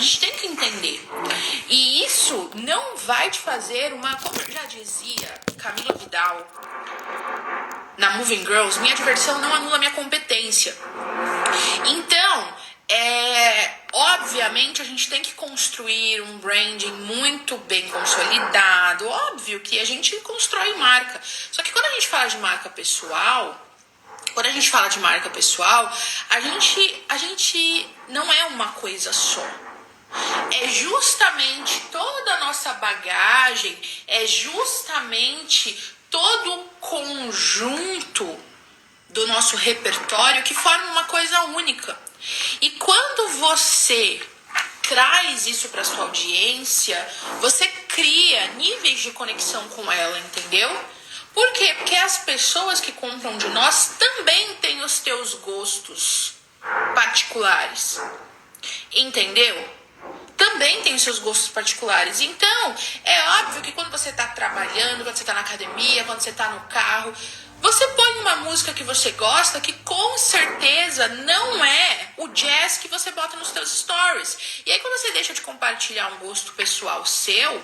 gente tem que entender. E isso não vai te fazer uma... Como já dizia Camila Vidal na Moving Girls, minha diversão não anula minha competência. Então, obviamente a gente tem que construir um branding muito bem consolidado. Óbvio que a gente constrói marca. Só que quando a gente fala de marca pessoal, a gente não é uma coisa só. É justamente toda a nossa bagagem, é justamente todo o conjunto do nosso repertório que forma uma coisa única. E quando você traz isso para sua audiência, você cria níveis de conexão com ela, entendeu? Por quê? Porque as pessoas que compram de nós também têm os teus gostos particulares, entendeu? Também tem os seus gostos particulares. Então, é óbvio que quando você está trabalhando, quando você está na academia, quando você está no carro, você põe uma música que você gosta, que com certeza não é o jazz que você bota nos seus stories. E aí quando você deixa de compartilhar um gosto pessoal seu,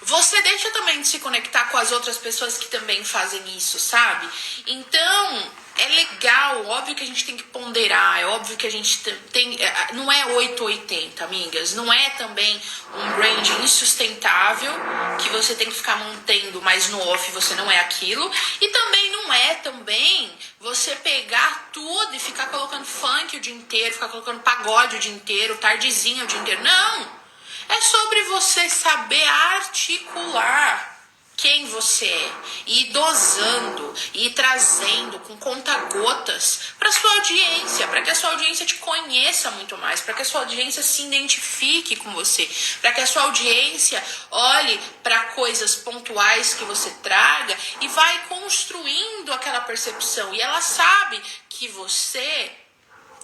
você deixa também de se conectar com as outras pessoas que também fazem isso, sabe? Então, é legal, óbvio que a gente tem que ponderar, é óbvio que a gente tem... Não é 880, amigas, não é também um branding insustentável, que você tem que ficar mantendo, mas no off você não é aquilo. E também não é também você pegar tudo e ficar colocando funk o dia inteiro, ficar colocando pagode o dia inteiro, tardezinha o dia inteiro. Não! É sobre você saber articular quem você é, e ir dosando, e ir trazendo com conta-gotas para sua audiência, para que a sua audiência te conheça muito mais, para que a sua audiência se identifique com você, para que a sua audiência olhe para coisas pontuais que você traga e vai construindo aquela percepção. E ela sabe que você,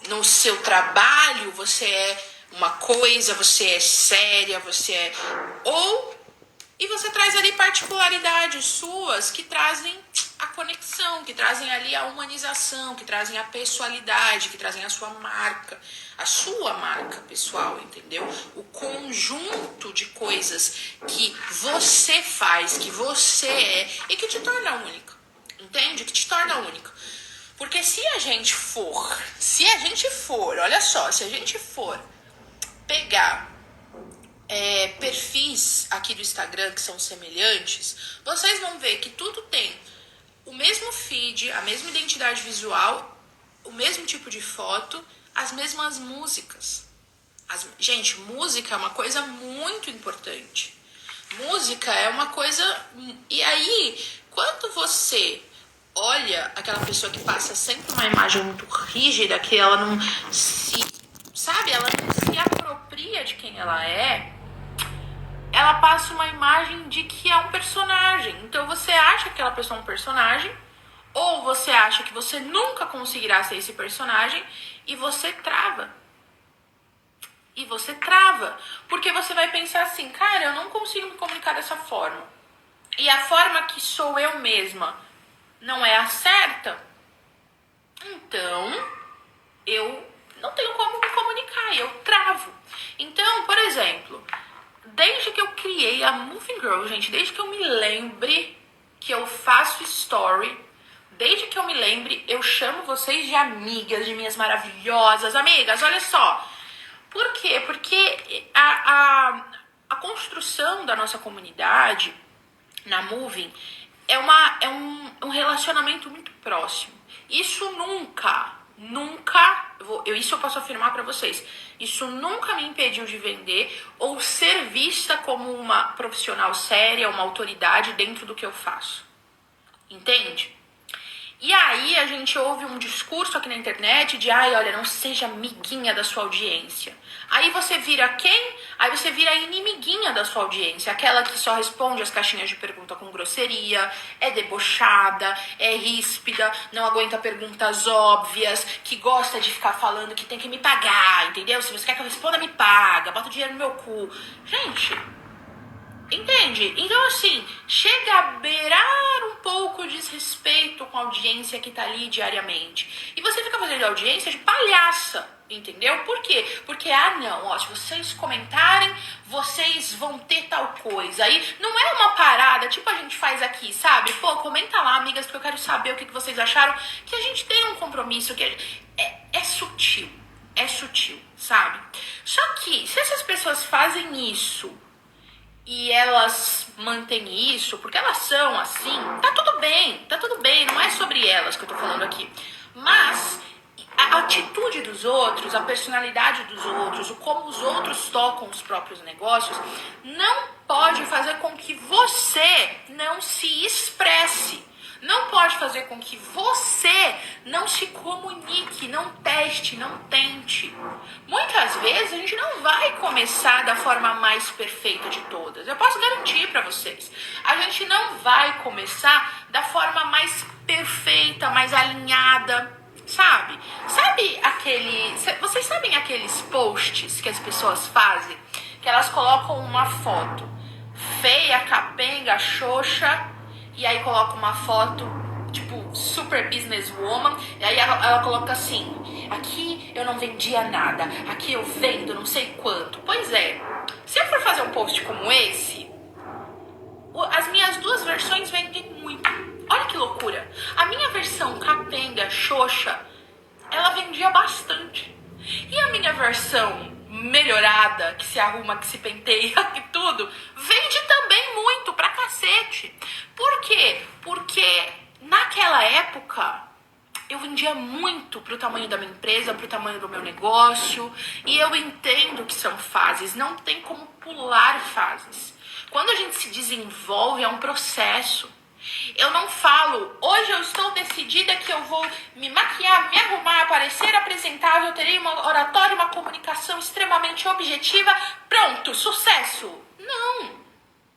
no seu trabalho, você é uma coisa, você é séria, você é... E você traz ali particularidades suas que trazem a conexão, que trazem ali a humanização, que trazem a pessoalidade, que trazem a sua marca pessoal, entendeu? O conjunto de coisas que você faz, que você é e que te torna única, entende? Que te torna única. Porque se a gente for, olha só, se a gente for pegar perfis aqui do Instagram que são semelhantes, vocês vão ver que tudo tem o mesmo feed, a mesma identidade visual, o mesmo tipo de foto, as mesmas músicas. Gente, música é uma coisa muito importante. Música é uma coisa... E aí, quando você olha aquela pessoa que passa sempre uma imagem muito rígida, que ela não se... Sabe? Ela não se apropria de quem ela é. Ela passa uma imagem de que é um personagem. Então você acha que aquela pessoa é um personagem, ou você acha que você nunca conseguirá ser esse personagem, e você trava. Porque você vai pensar assim, cara, eu não consigo me comunicar dessa forma. E a forma que sou eu mesma não é a certa. Então, eu não tenho como me comunicar, eu travo. Então, por exemplo... Desde que eu criei a Moving Girl, gente, desde que eu me lembre que eu faço story, desde que eu me lembre, eu chamo vocês de amigas, de minhas maravilhosas amigas, olha só. Por quê? Porque a construção da nossa comunidade na Moving é um relacionamento muito próximo. Isso isso eu posso afirmar pra vocês, isso nunca me impediu de vender ou ser vista como uma profissional séria, uma autoridade dentro do que eu faço. Entende? E aí a gente ouve um discurso aqui na internet de, olha, não seja amiguinha da sua audiência. Aí você vira quem? Aí você vira a inimiguinha da sua audiência, aquela que só responde as caixinhas de pergunta com grosseria, é debochada, é ríspida, não aguenta perguntas óbvias, que gosta de ficar falando que tem que me pagar, entendeu? Se você quer que eu responda, me paga, bota o dinheiro no meu cu. Gente, Entende? Então, assim, chega a beirar um pouco de desrespeito com a audiência que tá ali diariamente. E você fica fazendo audiência de palhaça, entendeu? Por quê? Porque, não, ó, se vocês comentarem, vocês vão ter tal coisa. Aí não é uma parada, tipo a gente faz aqui, sabe? Pô, comenta lá, amigas, porque eu quero saber o que vocês acharam. Que a gente tem um compromisso, que é sutil. É sutil, sabe? Só que, se essas pessoas fazem isso e elas mantêm isso, porque elas são assim, tá tudo bem, não é sobre elas que eu tô falando aqui. Mas a atitude dos outros, a personalidade dos outros, o como os outros tocam os próprios negócios, não pode fazer com que você não se expresse. Não pode fazer com que você não se comunique, não teste, não tente. Muitas vezes a gente não vai começar da forma mais perfeita de todas. Eu posso garantir para vocês. A gente não vai começar da forma mais perfeita, mais alinhada, sabe? Vocês sabem aqueles posts que as pessoas fazem? Que elas colocam uma foto feia, capenga, xoxa, e aí coloca uma foto, tipo, super businesswoman, e aí ela coloca assim, aqui eu não vendia nada, aqui eu vendo não sei quanto. Pois é, se eu for fazer um post como esse, as minhas duas versões vendem muito. Olha que loucura. A minha versão capenga, xoxa, ela vendia bastante. E a minha versão melhorada, que se arruma, que se penteia e tudo, vende também muito, pra cacete. Por quê? Porque naquela época eu vendia muito pro tamanho da minha empresa, pro tamanho do meu negócio, e eu entendo que são fases, não tem como pular fases. Quando a gente se desenvolve, é um processo. Eu não falo, hoje eu estou decidida que eu vou me maquiar, me arrumar, parecer apresentável, terei uma oratória, uma comunicação extremamente objetiva, pronto, sucesso. Não,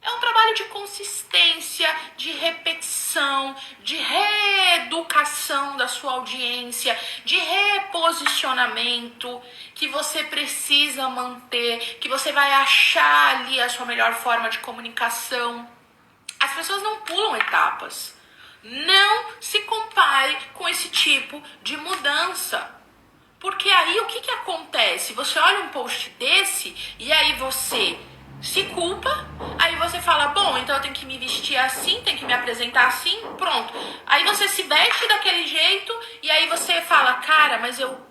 é um trabalho de consistência, de repetição, de reeducação da sua audiência, de reposicionamento, que você precisa manter, que você vai achar ali a sua melhor forma de comunicação. As pessoas não pulam etapas. Não se compare com esse tipo de mudança. Porque aí o que acontece? Você olha um post desse e aí você se culpa. Aí você fala, bom, então eu tenho que me vestir assim, tenho que me apresentar assim, pronto. Aí você se veste daquele jeito e aí você fala, cara, mas eu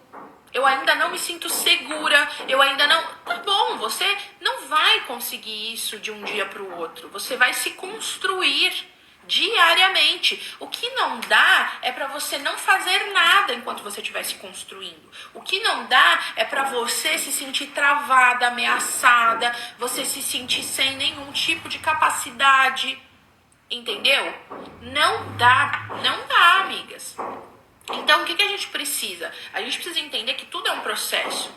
ainda não me sinto segura, eu ainda não... Tá bom, você não vai conseguir isso de um dia para o outro. Você vai se construir diariamente. O que não dá é para você não fazer nada enquanto você estiver se construindo. O que não dá é para você se sentir travada, ameaçada, você se sentir sem nenhum tipo de capacidade. Entendeu? Não dá, amigas. Então, o que a gente precisa? A gente precisa entender que tudo é um processo.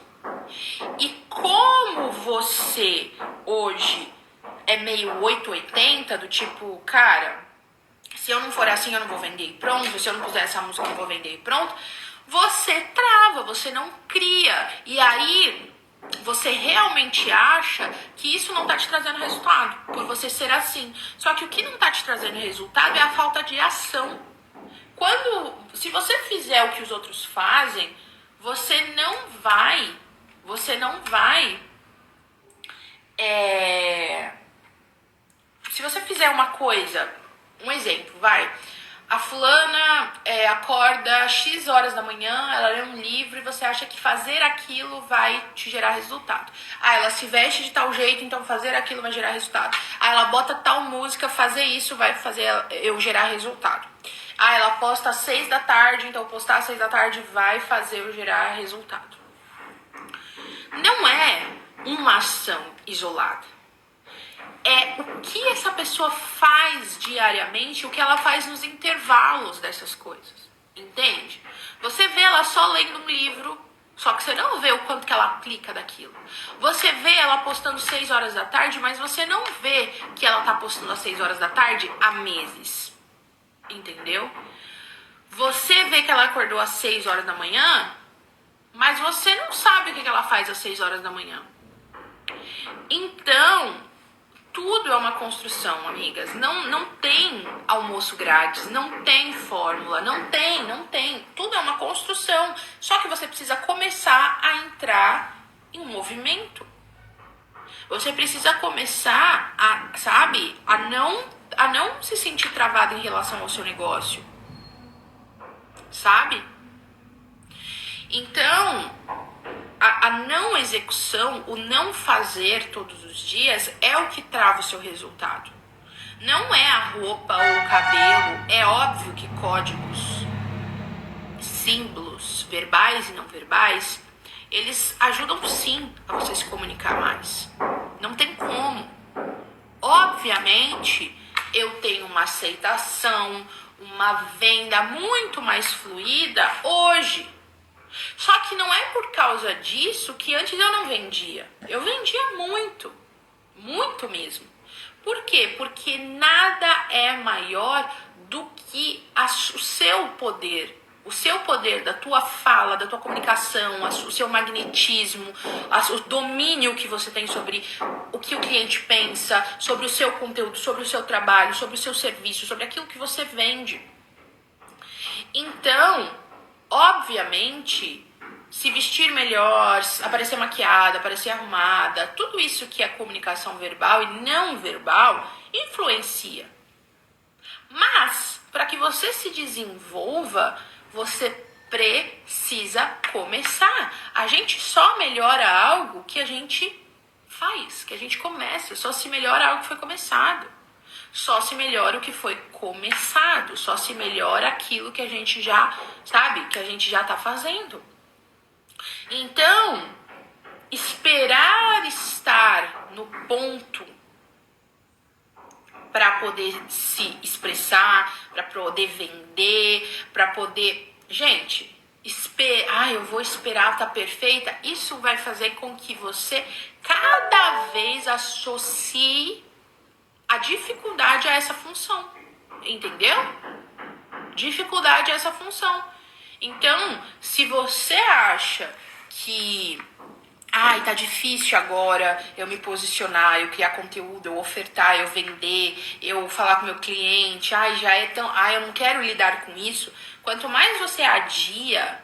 E como você hoje é meio 880, do tipo, cara, se eu não for assim eu não vou vender e pronto, se eu não puser essa música eu não vou vender e pronto, você trava, você não cria. E aí você realmente acha que isso não tá te trazendo resultado, por você ser assim. Só que o que não tá te trazendo resultado é a falta de ação. Se você fizer o que os outros fazem, você não vai, se você fizer uma coisa, um exemplo, a fulana acorda X horas da manhã, ela lê um livro e você acha que fazer aquilo vai te gerar resultado. Ela se veste de tal jeito, então fazer aquilo vai gerar resultado. Ela bota tal música, fazer isso vai fazer eu gerar resultado. Ela posta às 6 da tarde, então postar às 6 da tarde vai fazer eu gerar resultado. Não é uma ação isolada. É o que essa pessoa faz diariamente, o que ela faz nos intervalos dessas coisas. Entende? Você vê ela só lendo um livro, só que você não vê o quanto que ela aplica daquilo. Você vê ela postando 6 horas da tarde, mas você não vê que ela tá postando às 6 horas da tarde há meses. Entendeu? Você vê que ela acordou às 6 horas da manhã, mas você não sabe o que ela faz às 6 horas da manhã. Então, Tudo é uma construção, amigas. Não tem almoço grátis, não tem fórmula, não tem. Tudo é uma construção. Só que você precisa começar a entrar em um movimento. Você precisa começar a não se sentir travado em relação ao seu negócio. Sabe? Então, a não execução, o não fazer todos os dias é o que trava o seu resultado. Não é a roupa ou o cabelo. É óbvio que códigos, símbolos, verbais e não verbais, eles ajudam sim a você se comunicar mais. Não tem como. Obviamente, eu tenho uma aceitação, uma venda muito mais fluida hoje. Só que não é por causa disso que antes eu não vendia. Eu vendia muito, muito mesmo. Por quê? Porque nada é maior do que o seu poder. O seu poder da tua fala, da tua comunicação, o seu magnetismo, o domínio que você tem sobre o que o cliente pensa, sobre o seu conteúdo, sobre o seu trabalho, sobre o seu serviço, sobre aquilo que você vende. Então, obviamente, se vestir melhor, aparecer maquiada, aparecer arrumada, tudo isso que é comunicação verbal e não verbal, influencia. Mas, para que você se desenvolva, você precisa começar. A gente só melhora algo que a gente faz, que a gente começa. Só se melhora algo que foi começado. Só se melhora o que foi começado. Só se melhora aquilo que a gente já sabe, que a gente já está fazendo. Então, esperar estar no ponto para poder se expressar, para poder vender, para poder... Gente, eu vou esperar tá perfeita. Isso vai fazer com que você cada vez associe a dificuldade a essa função. Entendeu? Dificuldade a essa função. Então, se você acha que... tá difícil agora eu me posicionar, eu criar conteúdo, eu ofertar, eu vender, eu falar com meu cliente, eu não quero lidar com isso. Quanto mais você adia,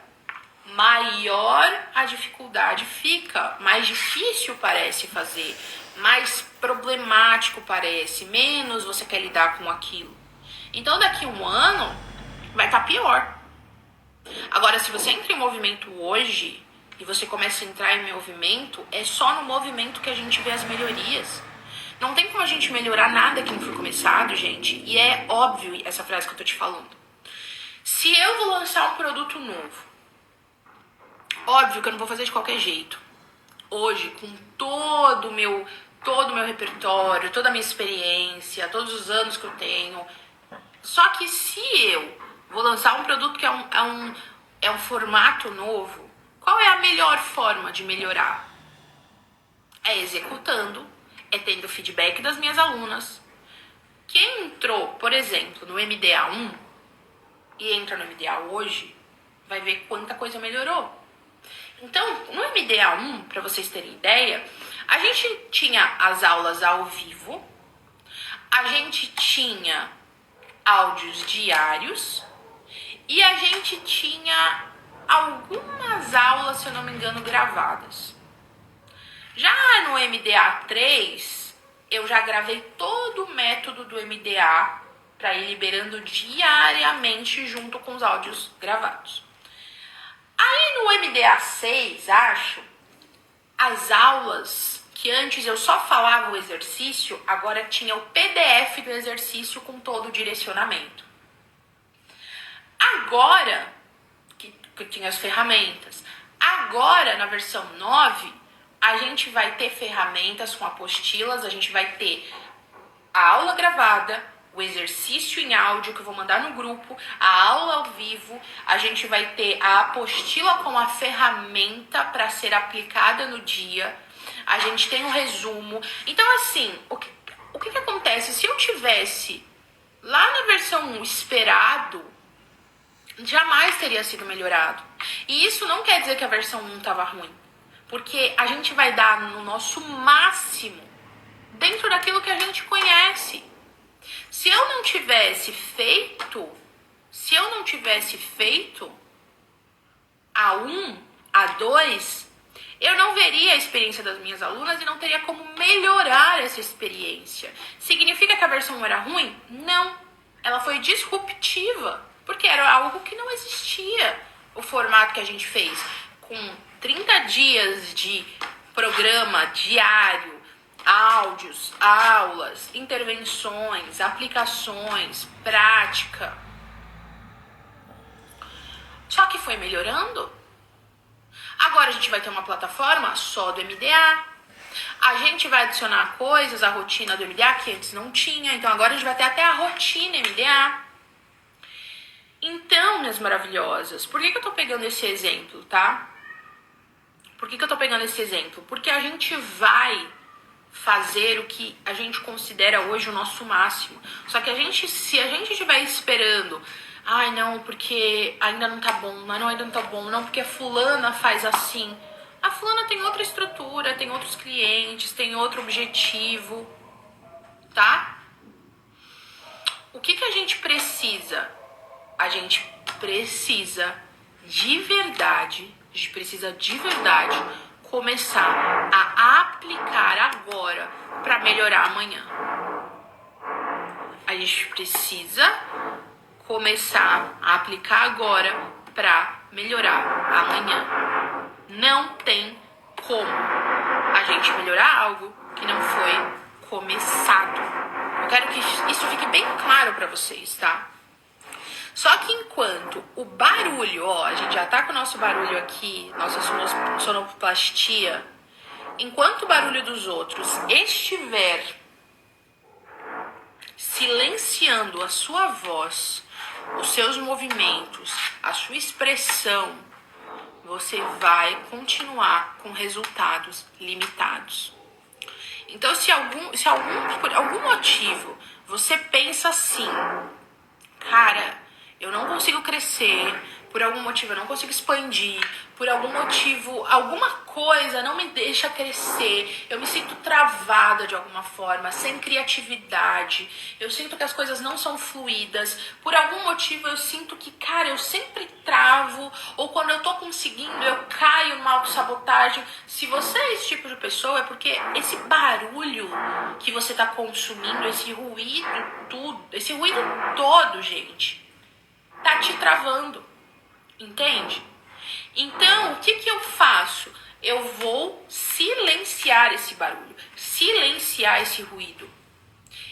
maior a dificuldade fica, mais difícil parece fazer, mais problemático parece, menos você quer lidar com aquilo. Então daqui a um ano vai estar pior. Agora, se você entra em movimento hoje e você começa a entrar em movimento, é só no movimento que a gente vê as melhorias. Não tem como a gente melhorar nada que não foi começado, gente. E é óbvio essa frase que eu tô te falando. Se eu vou lançar um produto novo, óbvio que eu não vou fazer de qualquer jeito. Hoje, com todo o meu repertório, toda a minha experiência, todos os anos que eu tenho. Só que se eu vou lançar um produto que é um formato novo, qual é a melhor forma de melhorar? É executando, é tendo feedback das minhas alunas. Quem entrou, por exemplo, no MDA 1 e entra no MDA hoje, vai ver quanta coisa melhorou. Então, no MDA 1, para vocês terem ideia, a gente tinha as aulas ao vivo, a gente tinha áudios diários e a gente tinha algumas aulas, se eu não me engano, gravadas. Já no MDA 3, eu já gravei todo o método do MDA para ir liberando diariamente junto com os áudios gravados. Aí no MDA 6, as aulas que antes eu só falava o exercício, agora tinha o PDF do exercício com todo o direcionamento. Agora, que tinha as ferramentas, agora na versão 9, a gente vai ter ferramentas com apostilas, a gente vai ter a aula gravada, o exercício em áudio que eu vou mandar no grupo, a aula ao vivo, a gente vai ter a apostila com a ferramenta para ser aplicada no dia, a gente tem um resumo. Então, assim, o que acontece? Se eu tivesse lá na versão 1 esperado, jamais teria sido melhorado. E isso não quer dizer que a versão 1 estava ruim, porque a gente vai dar no nosso máximo dentro daquilo que a gente conhece. Se eu não tivesse feito A1, A2, eu não veria a experiência das minhas alunas e não teria como melhorar essa experiência. Significa que a versão 1 era ruim? Não. Ela foi disruptiva, porque era algo que não existia. O formato que a gente fez, com 30 dias de programa diário, áudios, aulas, intervenções, aplicações, prática. Só que foi melhorando. Agora a gente vai ter uma plataforma só do MDA. A gente vai adicionar coisas à rotina do MDA que antes não tinha. Então agora a gente vai ter até a rotina MDA. Então, minhas maravilhosas, por que eu tô pegando esse exemplo, tá? Por que eu tô pegando esse exemplo? Porque a gente vai fazer o que a gente considera hoje o nosso máximo. Só que se a gente estiver esperando, ai não, porque ainda não tá bom, mas não, ainda não tá bom, não, porque a fulana faz assim. A fulana tem outra estrutura, tem outros clientes, tem outro objetivo, tá? O que a gente precisa? A gente precisa de verdade, começar a aplicar agora para melhorar amanhã. A gente precisa começar a aplicar agora para melhorar amanhã. Não tem como a gente melhorar algo que não foi começado. Eu quero que isso fique bem claro para vocês, tá? Só que enquanto o barulho, a gente já tá com o nosso barulho aqui, nossa sonoplastia, enquanto o barulho dos outros estiver silenciando a sua voz, os seus movimentos, a sua expressão, você vai continuar com resultados limitados. Então, por algum motivo você pensa assim, cara, eu não consigo crescer, por algum motivo eu não consigo expandir, por algum motivo, alguma coisa não me deixa crescer, eu me sinto travada de alguma forma, sem criatividade, eu sinto que as coisas não são fluídas, por algum motivo eu sinto que, cara, eu sempre travo, ou quando eu tô conseguindo, eu caio numa autossabotagem. Se você é esse tipo de pessoa, é porque esse barulho que você tá consumindo, esse ruído todo, gente, tá te travando, entende? Então, o que eu faço? Eu vou silenciar esse barulho, silenciar esse ruído.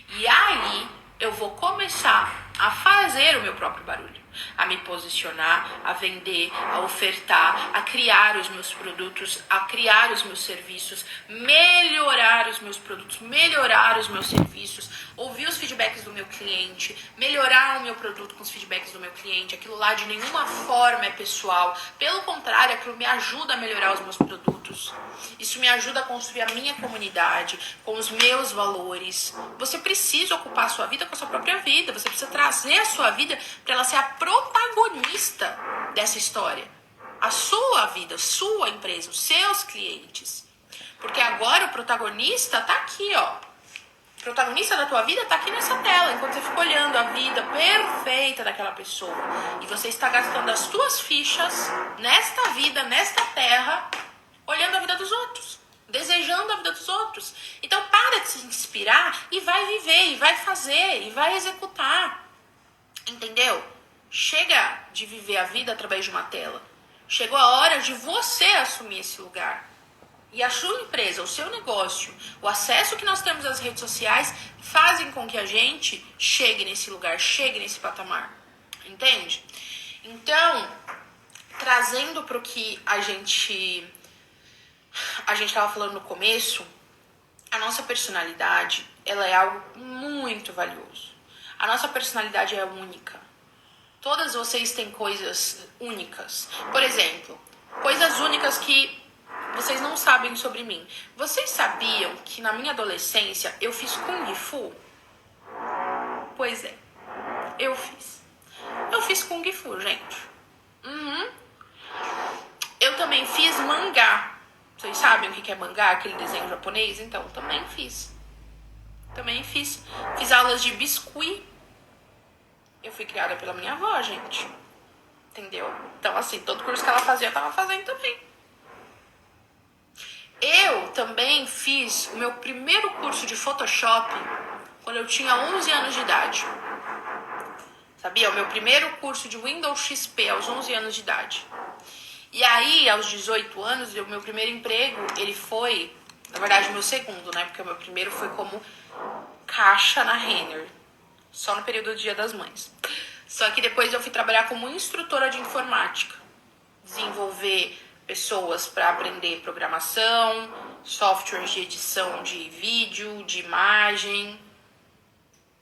E aí, eu vou começar a fazer o meu próprio barulho, a me posicionar, a vender, a ofertar, a criar os meus produtos, a criar os meus serviços, melhorar os meus produtos, melhorar os meus serviços, ouvir os feedbacks do meu cliente, melhorar o meu produto com os feedbacks do meu cliente. Aquilo lá de nenhuma forma é pessoal, pelo contrário, aquilo me ajuda a melhorar os meus produtos. Isso me ajuda a construir a minha comunidade, com os meus valores. Você precisa ocupar a sua vida com a sua própria vida, você precisa trazer a sua vida para ela ser a protagonista dessa história. A sua vida, sua empresa, os seus clientes. Porque agora o protagonista tá aqui, O protagonista da tua vida tá aqui nessa tela, enquanto você fica olhando a vida perfeita daquela pessoa. E você está gastando as tuas fichas nesta vida, nesta terra, olhando a vida dos outros, desejando a vida dos outros. Então para de se inspirar e vai viver, e vai fazer, e vai executar. Entendeu? Chega de viver a vida através de uma tela. Chegou a hora de você assumir esse lugar. E a sua empresa, o seu negócio, o acesso que nós temos às redes sociais fazem com que a gente chegue nesse lugar, chegue nesse patamar. Entende? Então, trazendo para o que a gente estava falando no começo, a nossa personalidade, ela é algo muito valioso. A nossa personalidade é única. Todas vocês têm coisas únicas. Por exemplo, coisas únicas que vocês não sabem sobre mim. Vocês sabiam que na minha adolescência eu fiz Kung Fu? Pois é, eu fiz. Eu fiz Kung Fu, gente. Eu também fiz mangá. Vocês sabem o que é mangá? Aquele desenho japonês? Então, também fiz. Também fiz aulas de biscuit. Eu fui criada pela minha avó, gente. Entendeu? Então, assim, todo curso que ela fazia, eu tava fazendo também. Eu também fiz o meu primeiro curso de Photoshop quando eu tinha 11 anos de idade. Sabia? O meu primeiro curso de Windows XP aos 11 anos de idade. E aí, aos 18 anos, o meu primeiro emprego, ele foi... Na verdade, o meu segundo, né? Porque o meu primeiro foi como caixa na Renner. Só no período do Dia das Mães. Só que depois eu fui trabalhar como instrutora de informática. Desenvolver pessoas para aprender programação, softwares de edição de vídeo, de imagem,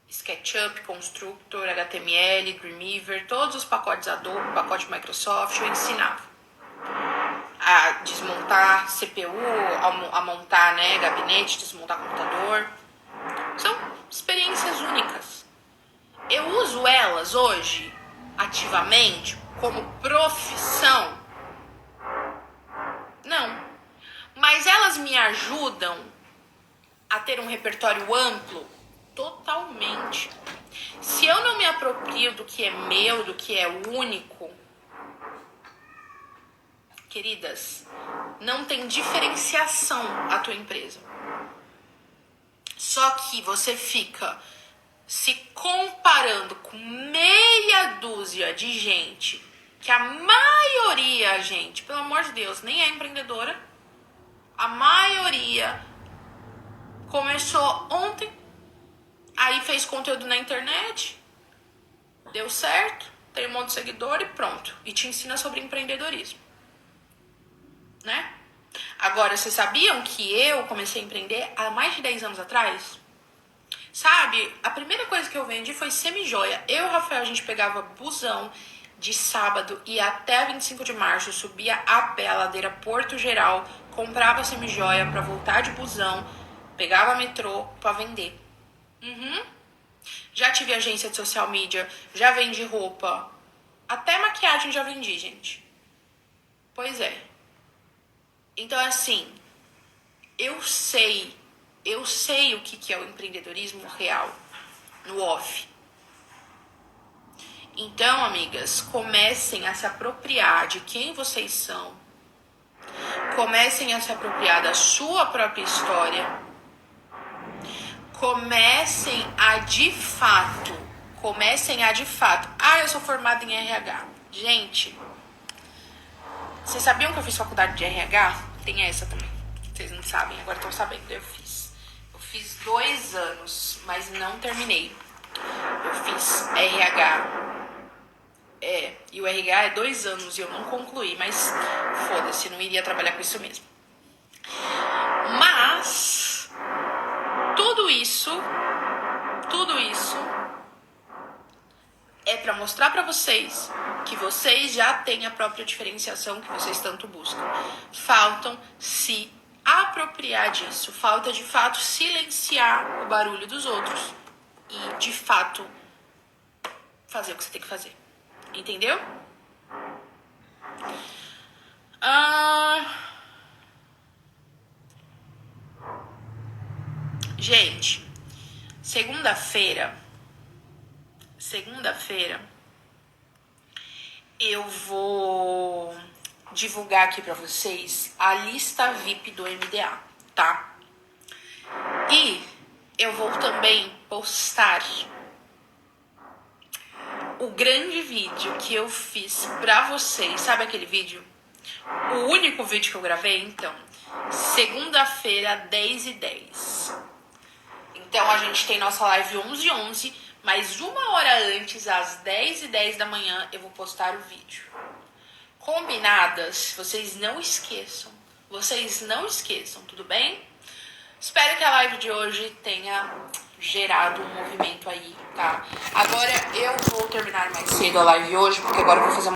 SketchUp, Constructor, HTML, Dreamweaver, todos os pacotes Adobe, pacote Microsoft, eu ensinava a desmontar CPU, a montar, né, gabinete, desmontar computador. São experiências únicas. Eu uso elas hoje, ativamente, como profissão? Não. Mas elas me ajudam a ter um repertório amplo? Totalmente. Se eu não me aproprio do que é meu, do que é único, queridas, não tem diferenciação a tua empresa. Só que você fica se comparando com meia dúzia de gente, que a maioria, gente, pelo amor de Deus, nem é empreendedora. A maioria começou ontem, aí fez conteúdo na internet, deu certo, tem um monte de seguidor e pronto. E te ensina sobre empreendedorismo, né? Agora, vocês sabiam que eu comecei a empreender há mais de 10 anos atrás? Sabe, a primeira coisa que eu vendi foi semijoia. Eu e o Rafael, a gente pegava busão de sábado e até 25 de março, subia a pé a ladeira Porto Geral, comprava semijoia pra voltar de busão, pegava metrô pra vender. Já tive agência de social media, já vendi roupa, até maquiagem já vendi, gente. Pois é. Então, assim, eu sei o que é o empreendedorismo real, no off. Então, amigas, comecem a se apropriar de quem vocês são. Comecem a se apropriar da sua própria história. Comecem a de fato. Ah, eu sou formada em RH. Gente, vocês sabiam que eu fiz faculdade de RH? Tem essa também. Vocês não sabem, agora estão sabendo. Eu fiz 2 anos, mas não terminei. Eu fiz RH. E o RH é 2 anos e eu não concluí, mas foda-se, não iria trabalhar com isso mesmo. Mas tudo isso é pra mostrar pra vocês que vocês já têm a própria diferenciação que vocês tanto buscam. Faltam se apropriar disso, falta de fato silenciar o barulho dos outros e de fato fazer o que você tem que fazer. Entendeu? Gente, segunda-feira eu vou divulgar aqui pra vocês a lista VIP do MDA, tá? E eu vou também postar o grande vídeo que eu fiz pra vocês. Sabe aquele vídeo? O único vídeo que eu gravei, então. Segunda-feira, 10h10. Então, a gente tem nossa live 11h11, mas 1 hora antes, às 10h10 da manhã, eu vou postar o vídeo. Combinadas? Vocês não esqueçam. Tudo bem? Espero que a live de hoje tenha gerado um movimento aí, tá? Agora eu vou terminar mais cedo a live hoje, porque agora eu vou fazer uma